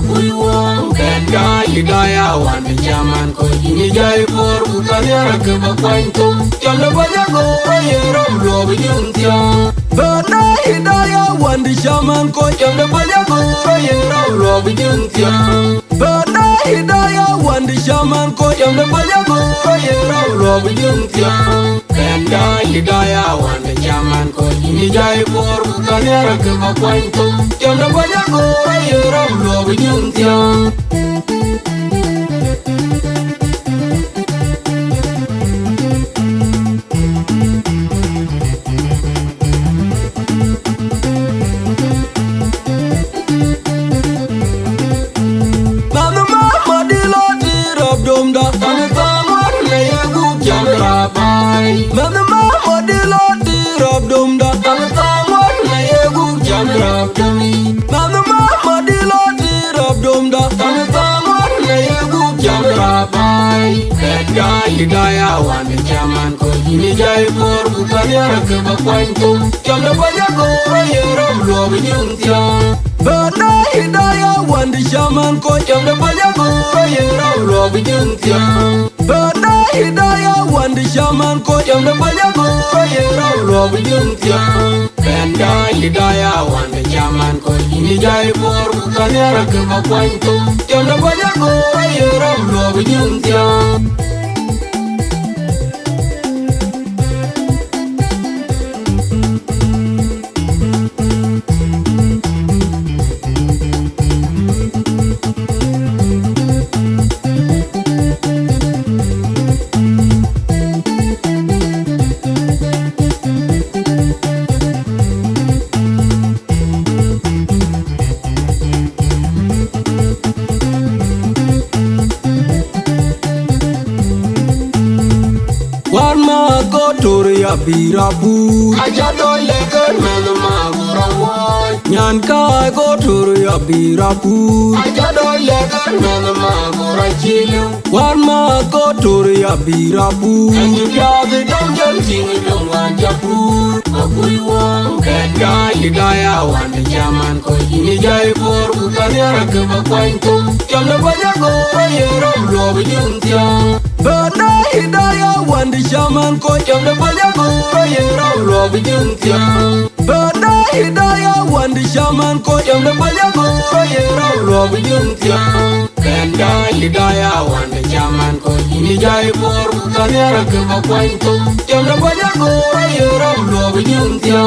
Akuiwang Kenda Hidaya Wan Jaman Ko Ini Jai For Bukanya Keba Kwanto Janda Banyago Ayeram Lobi Juntia Bana Hidaya Wan Jaman Ko Janda Banyago Ayeram Lobi Juntia Bana Hidaya Wan Jaman Ko Janda Banyago Ayeram Lobi Juntia Kenda Hidaya Wan Jaman Ko Ini Jai For Bukanya Keba Kwanto Janda Banyago Ayeram Lobi Juntia Mama mama di lodi rob dumda Tangan na yegu jam rob dumi Mama mama di lodi rob dumda Tangan na yegu jam rabai Kenda Hidaya Wan Jaman Ko Ini Jai For Bukanya Keba Kwanto Jam da Banyago Ayeram Lobi Juntia Bana Hidaya Wan Jaman Ko Jam da Banyago Ayeram Lobi Juntia Bana Hidaya Wan Jaman Ko Jam da Banyago Ayeram Lobi Juntia Kenda Hidaya Wan Jaman Ko Ini Jai For Bukanya Keba Kwanto Jam da Banyago Ayeram Lobi Juntia Toria birabu Ajado lekan melu magurawa Nyan ka go toria birabu Ajado lekan melu magurachilu Wan ma go toria birabu Anju jazi dong jal singi dong wajapur Akuiwang Kenda Hidaya Wan Jaman Ko Ini Jai For Bukanya Keba Kwanto Jam da Banyago Ayeram Lobi Juntia Bana Hidaya Wan Jaman Ko Jam da Banyago Ayeram Lobi Juntia Bana Hidaya Wan Jaman Ko Jam da Banyago Ayeram Lobi Juntia Kenda Hidaya Wan Jaman Ko Ini Jai For Bukanya Keba Kwanto Jam da Banyago Ayeram Lobi Juntia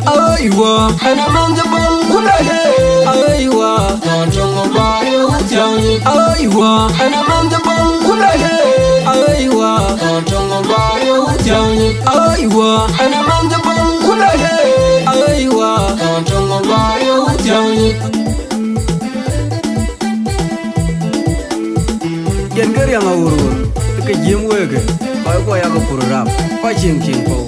Aiwa, ana manja bangula he. Aiwa, tonjongo bayo jangi. Aiwa, ana manja bangula he. Aiwa, tonjongo bayo jangi. Aiwa, ana manja bangula he. Aiwa, tonjongo bayo jangi. Yen ger yang awur, ke jim wege. Kau ya ke pururap, kau cing cing ko